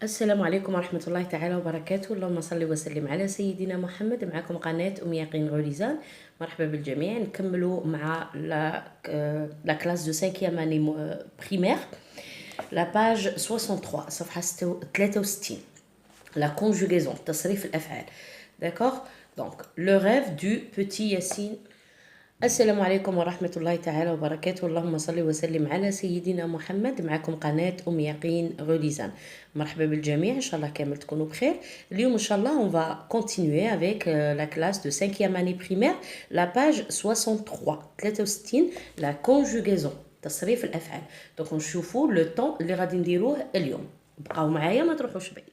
السلام عليكم ورحمة الله تعالى وبركاته. اللهم صل وسلم على سيدنا محمد. معكم قناة يقين غوليزان. مرحبا بالجميع. نكملوا مع لا كلاس دو 5e année primaire la page 63 صفحة 63 la conjugaison تصريف الأفعال. D'accord. Donc le rêve du petit Yassine. السلام عليكم ورحمة الله تعالى وبركاته. اللهم صل وسلم على سيدنا محمد. معكم قناة يقين غوليزان. مرحبا بالجميع. إن شاء الله كامل تكونوا بخير. اليوم إن شاء الله on va continuer avec la classe de 5e année primaire la page 63 la conjugaison تصريف الأفعال. donc نشوفوا le temps اللي غادي نديروه اليوم. بقاو معايا ما تروحوش بعيد.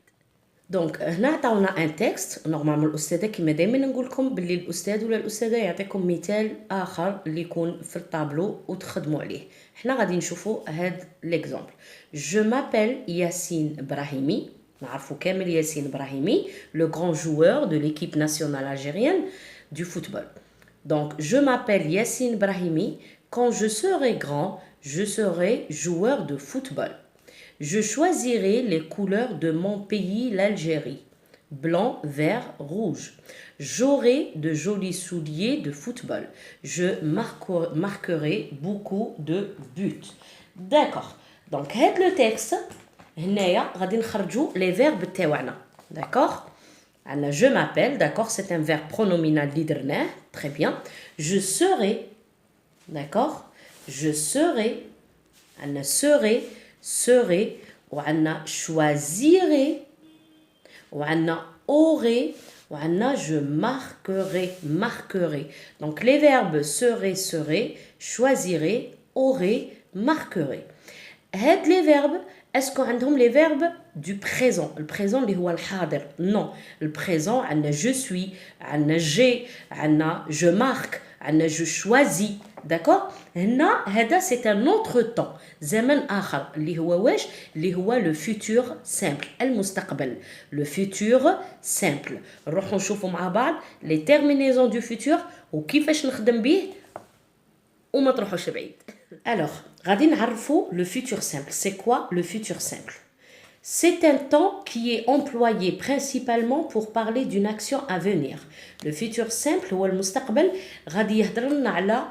دونك هنا عطاونا ان تكست. نورمالمون الاستاذه كما دائما نقول لكم باللي الاستاذ ولا الاستاذه يعطيكم مثال اخر اللي يكون في الطابلو وتخدموا عليه. حنا غادي نشوفوا هاد ليكزامبل. جو مابيل ياسين ابراهيمي. نعرفوا كامل ياسين ابراهيمي لو غران جوور دو ليكيب ناسيونال الجيريان du football. Donc je m'appelle Yassine Brahimi. Quand je serai grand, je serai joueur de football. Je choisirai les couleurs de mon pays, l'Algérie. Blanc, vert, rouge. J'aurai de jolis souliers de football. Je marquerai beaucoup de buts. D'accord. Donc, هاد le texte, هنايا غادي نخرجوا les verbes تاوعنا. D'accord. عندنا je m'appelle, d'accord, c'est un verbe pronominal اللي درناه. Très bien. Je serai, d'accord. Je serai, عندنا serait, وعندنا choisirait, وعندنا aurait, وعندنا je marquerai. Donc les verbes serait, choisirait, aurait, marquerait. هاد les verbes, est-ce qu'on عندهم les verbes du présent? Le présent اللي هو الحاضر. Non, le présent عندنا je suis, عندنا j'ai, عندنا je marque, عندنا je choisis. D'accord. هنا هذا c'est un autre temps. زمن آخر اللي هو واش؟ اللي هو le futur simple. المستقبل. Le futur simple. نروحوا نشوفوا مع بعض les terminaisons du futur وكيفاش نخدم به وما تروحوش بعيد. Alors, غادي نعرفوا le futur simple. C'est quoi le futur simple? C'est un temps qui est employé principalement pour parler d'une action à venir. Le futur simple هو المستقبل. غادي يهضر لنا على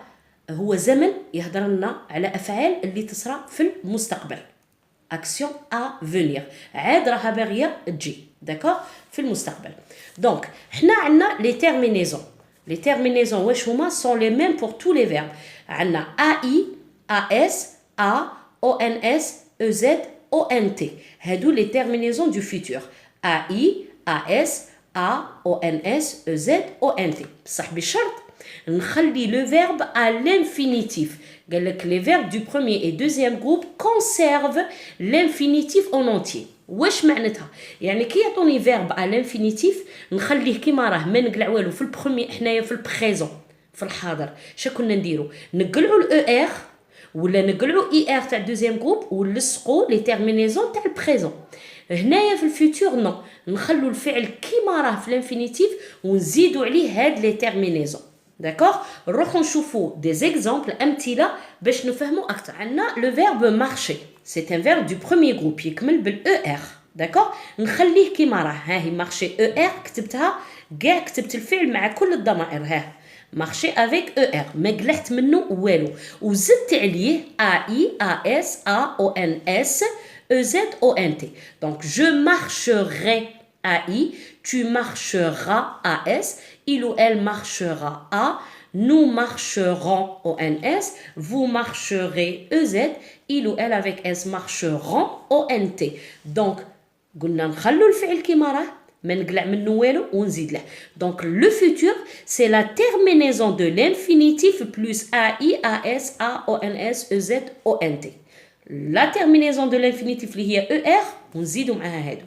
هو زمن يهضر لنا على افعال اللي تصرى في المستقبل. اكسيون ا فينير. عاد راها باغيه تجي. داكور في المستقبل. دونك حنا عندنا لي تيرمينيزون. لي تيرمينيزون واش هما سون لي ميم بور تو لي فيرب. عندنا ا اي ا اس ا او ان اس او زد او ان تي. هادو لي تيرمينيزون دو فيتور. ا اي ا اس ا او ان اس او زد او ان تي. بصح بشرط نخلي le verbe à l'infinitif. قال لك les verbes du premier et deuxième groupe conservent l'infinitif en entier. واش معناتها؟ يعني كي يعطوني verbe à l'infinitif نخليه كيما راه ما نقلع والو في البروميي. حنايا في البريزون في الحاضر شا كنا نديرو؟ نقلعوا الاو ار ولا نقلعوا اي ار تاع الدوزيام جروب ونلصقوا لي تيرمينيزون تاع البريزون. هنايا في الفيتور نو نخلوا الفعل كيما راه في الانفينيتيف ونزيدوا عليه هاد لي تيرمينيزون. D'accord. نروحوا نشوفوا des exemples امثله باش نفهموا اكثر. عندنا le verbe marcher. C'est un verbe du premier groupe يكمل بالاو ار. داكور. نخليه كيما راه. ها هي marcher او ار كتبتها كاع كتبت الفعل مع كل الضمائر. ها marcher avec او ار ما قلعت منه والو وزدت عليه ا اي ا اس ا او ان اس او زد او ان تي. Donc je marcherai AI, tu marcheras AS, il ou elle marchera A, nous marcherons ONS, vous marcherez EZ, il ou elle avec S marcheront ONT. Donc, قلنا نخلو الفعل كيما راه ما نقلع منه والو ونزيد له. Donc le futur c'est la terminaison de l'infinitif plus AI, AS, A, ONS, EZ, ONT. La terminaison de l'infinitif اللي هي ER ونزيدو معاها هادو.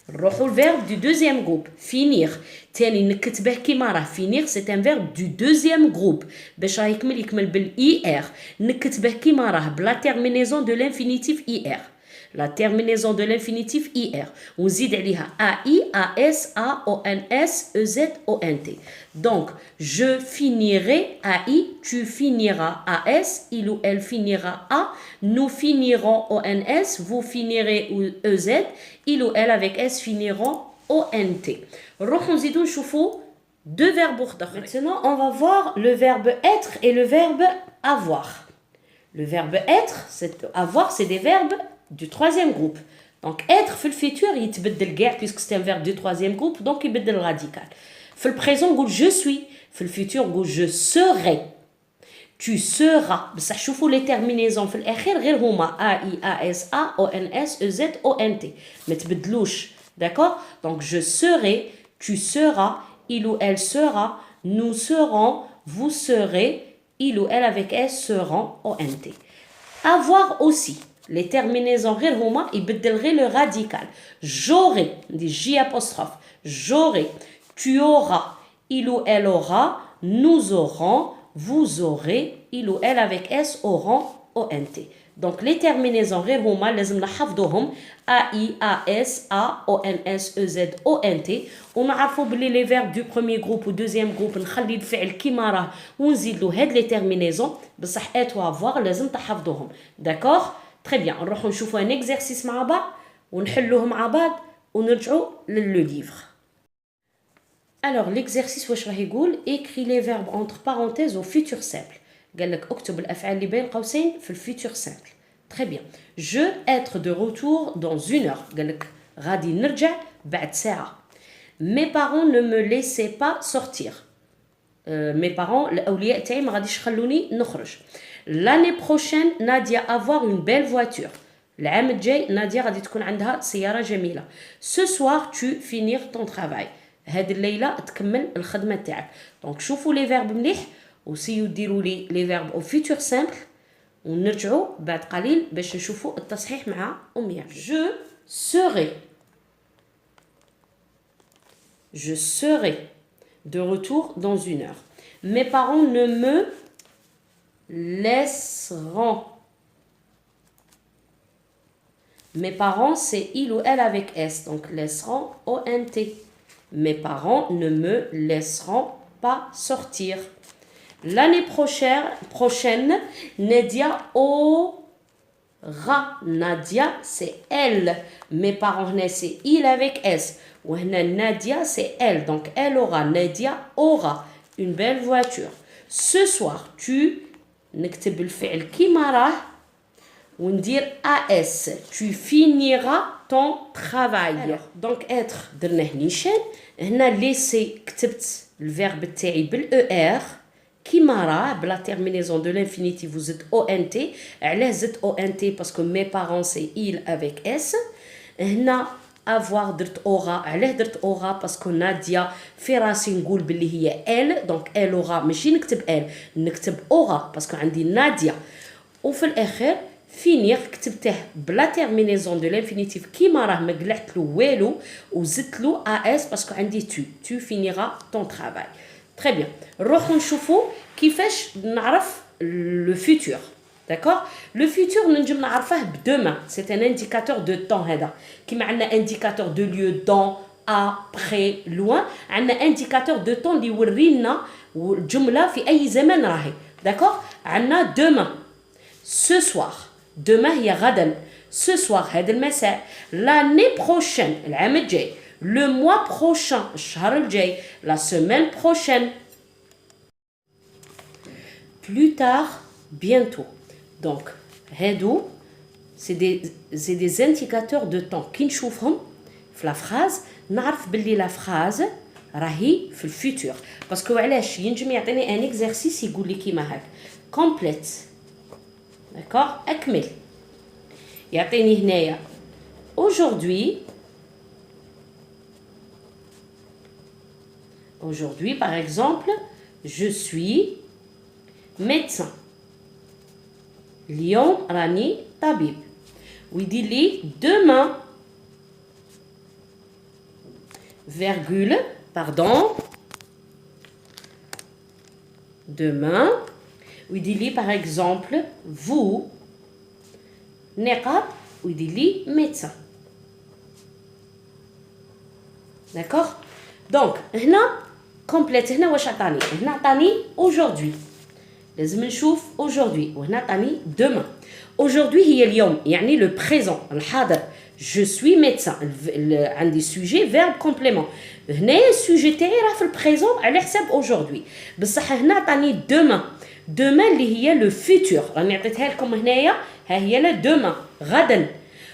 نروحوا الفيرب دو دوزيام جروب. فينير تاني نكتبه كيما راه. فينير سي ان فيرب دو دوزيام جروب باش راه يكمل بالاي ار. نكتبه كيما راه بلا تيرمينيزون دو لانفينيتيف اي ار. la terminaison de l'infinitif IR. On zid عليها AI, AS, AONS, EZ, ONT. Donc, je finirai AI, tu finiras AS, il ou elle finira A, nous finirons ONS, vous finirez EZ, il ou elle avec S finiront ONT. نروحوا نزيدو نشوفوا deux verbes أخرى. Maintenant, on va voir le verbe être et le verbe avoir. Le verbe être, avoir, c'est des verbes du troisième groupe. Donc, être, في le futur, يتبدل كاع, puisque c'est un verbe du troisième groupe, donc يبدل le radical. في le présent, نقول je suis. في le futur, نقول je serai. Tu seras. بصح شوفوا les terminaisons في الأخير غير هما A, I, A, S, A, O, N, S, E, Z, O, N, T. ما تبدلوش. D'accord? Donc, je serai, tu seras, il ou elle sera, nous serons, vous serez, il ou elle avec S seront, ONT. Avoir aussi. Les terminaisons غير هما يبدل غير le radical. J'aurai, dit J apostrophe. J'aurai, tu auras, il ou elle aura, nous aurons, vous aurez, il ou elle avec S auront, ONT. Donc les terminaisons غير هما لازم نحفظوهم AI, AS, A, ONS, EZ, ONT. ونعرفوا بلي les verbes du premier groupe ou deuxième groupe نخلي الفعل كيما راه ونزيد له هاد les terminaisons بصح être ou avoir لازم تحفظوهم. D'accord? Très bien. نروحوا نشوفوا un exercice مع بعض ونحلوه مع بعض ونرجعوا le livre. Alors l'exercice واش راه يقول écris les verbes entre parenthèses au futur simple. قال لك اكتب الافعال اللي بين قوسين في الفيتور سامبل. Très bien. Je être de retour dans 1 heure. قال لك غادي نرجع بعد ساعة. Mes parents ne me laissaient pas sortir. Mes parents الأولياء تاعي ما غاديش يخلوني نخرج. L'année prochaine Nadia avoir une belle voiture. العام الجاي نادية غادي تكون عندها سيارة جميلة. Ce soir tu finir ton travail. هاد الليلة تكمل الخدمة تاعك. Donc شوفوا les verbes مليح وسيو ديروا لي les verbes au futur simple ونرجعوا بعد قليل باش نشوفوا التصحيح مع أمي. Je serai. Je serai de retour dans 1 heure. Mes parents ne me laisseront. Mes parents, c'est il ou elle avec S. Donc, laisseront ONT. Mes parents ne me laisseront pas sortir. L'année prochaine, Nadia aura. Nadia, c'est elle. Mes parents, c'est il avec S. Nadia, c'est elle. Donc, elle aura. Nadia aura une belle voiture. Ce soir, tu نكتب الفعل كيما راه وندير AS. Tu finiras ton travail. Alors, donc, être درناه نيشان. هنا laisser كتبت الفيرب تاعي بالER. كيما راه بلا terminaison de l'infinitif vous êtes ONT. علاه زدت ONT parce que mes parents c'est il avec S. هنا avoir درت aura. علاه درت aura parce que نادية في راسي نقول باللي هي elle. donc elle aura ماشي نكتب elle نكتب aura parce que عندي نادية. وفي الأخير finir كتبته بلا terminaison de l'infinitif كيما راه ما قلعت له والو وزدت له AS parce que عندي tu finiras ton travail. Très bien. نروحوا نشوفوا كيفاش نعرف le futur. D'accord? Le futur ننجم نعرفه بدemain. C'est un indicateur de temps هذا. كيما عندنا indicateur de lieu dans, après, loin. عندنا indicateur de temps اللي يورينا الجملة في أي زمن راهي. D'accord? عندنا demain. Ce soir. demain هي غدا. Ce soir هذا المساء. L'année prochaine. العام الجاي. Le mois prochain, الشهر الجاي, la semaine prochaine. Plus tard, bientôt. Donc, هادو c'est des indicateurs de temps. كي نشوفهم في la phrase, نعرف باللي la phrase راهي في الفيتور. باسكو علاش ينجم يعطيني ان exercice يقول لي كيما هاك. complète. D'accord? أكمل. يعطيني هنايا Aujourd'hui, par exemple, je suis médecin. اليوم راني طبيب. ويدير لي demain virgule pardon demain ويدير لي par exemple vous نقاط ويدير لي médecin. D'accord. Donc هنا كومبليت. هنا واش عطاني؟ هنا عطاني aujourd'hui. لازم نشوف aujourd'hui وهنا عطاني demain. aujourd'hui هي اليوم يعني لو بريزون الحاضر. je suis médecin. عندي sujet verbe complément. هنايا السوجي تاعي راه في البريزون على حساب aujourd'hui. بصح هنا عطاني demain. demain اللي هي لو فيتور. راني عطيتها لكم هنايا ها هي لا demain غدا.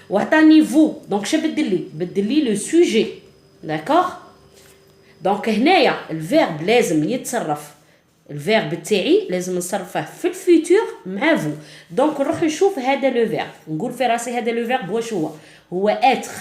وعطاني vous. دونك شنو بدل لي لو سوجي. داكوغ. دونك هنايا الفيرب لازم يتصرف. الفيرب تاعي لازم نصرفه في الفيتور مع فو. دونك نروح نشوف هذا لو فيرب. نقول في راسي هذا لو فيرب واش هو اتر.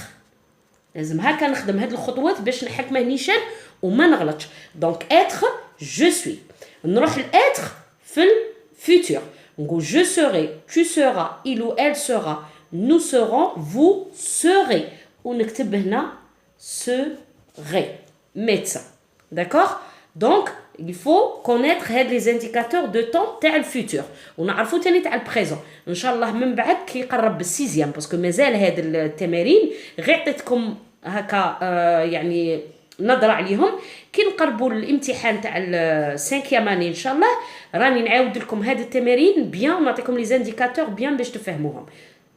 لازم هكا نخدم هاد الخطوات باش نحكمه نيشان وما نغلطش. دونك اتر جو سوي. نروح الاتر في الفيتور. نقول je serai, tu seras, il ou elle sera, nous serons, vous serez. ونكتب هنا serait. médecin. D'accord. Donc il faut connaître les indicateurs de temps تاع الفيتور ونعرفوا تاني تاع البريزون. ان شاء الله من بعد كي يقرب بالسيزيام باسكو مازال هاد التمارين غير عطيتكم هكا يعني نظرة عليهم. كي نقربوا الامتحان تاع السانكيام اني ان شاء الله راني نعاود لكم هاد التمارين بيان ونعطيكم لي زانديكاتور بيان باش تفهموهم.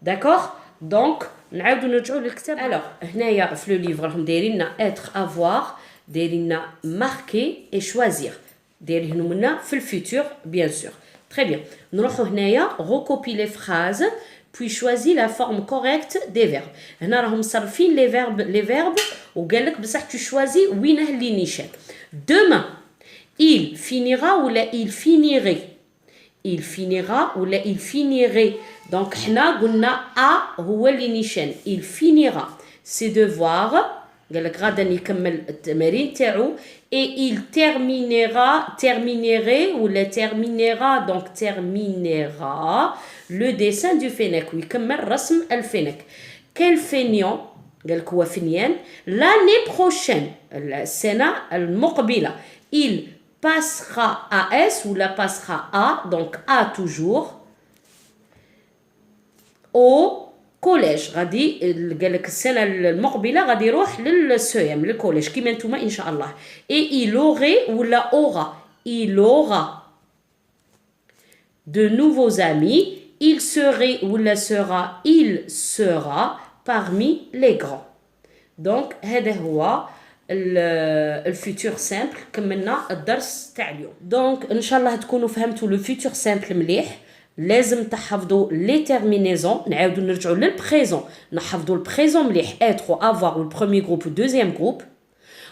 داكوغ. دونك نعاودوا نرجعوا للكتاب. الوغ هنايا في لو ليفر راهم دايرين لنا être avoir دايرين لنا marquer et choisir. دايرينهم لنا في الفيتور bien sûr. Très bien. نروحوا هنايا recopier les phrases puis choisis la forme correcte des verbes. هنا راهم مصرفين les verbes وقال لك بصح tu choisis وينه اللي نيشان. demain il finira ولا il finirait. il finira ولا il finirait. donc حنا قلنا a هو اللي نيشان. il finira ses devoirs. قال لك غدا يكمل التمارين تاعو. et il terminerait ولا terminera. donc terminera le dessin du fennec ويكمل رسم الفينك. quel feignant قال لك هو فنيان. l'année prochaine السنة المقبلة il passera à S ولا passera à. donc à toujours au كوليج. غادي قال لك السنه المقبله غادي يروح للسويام للكوليج كيما نتوما ان شاء الله. et il aurait ولا aura. il aura de nouveaux amis. il serait ولا sera. il sera parmi les grands. donc هذا هو الفيتور سامبل. كملنا الدرس تاع اليوم. دونك ان شاء الله تكونوا فهمتوا لو فيتور سامبل مليح. لازم تحفظوا لي تيرمينيزون. نعاودوا نرجعوا للبريزون نحفظوا البريزون مليح être و avoir والبروميي جروب والدوزيام جروب.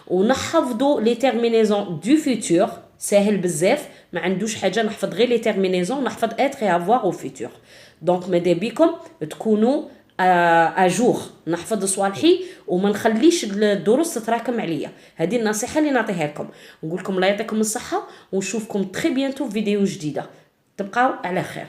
ونحفظوا لي تيرمينيزون دو فيتور ساهل بزاف ما عندوش حاجه نحفظ غير لي تيرمينيزون نحفظ être et avoir و فيتور. دونك ماذا بيكم تكونوا اجور نحفظ صوالحي وما نخليش الدروس تتراكم عليا. هذه النصيحه اللي نعطيها لكم. نقول لكم الله يعطيكم الصحه ونشوفكم تري بيانتو في فيديو جديده. تبقاو على خير.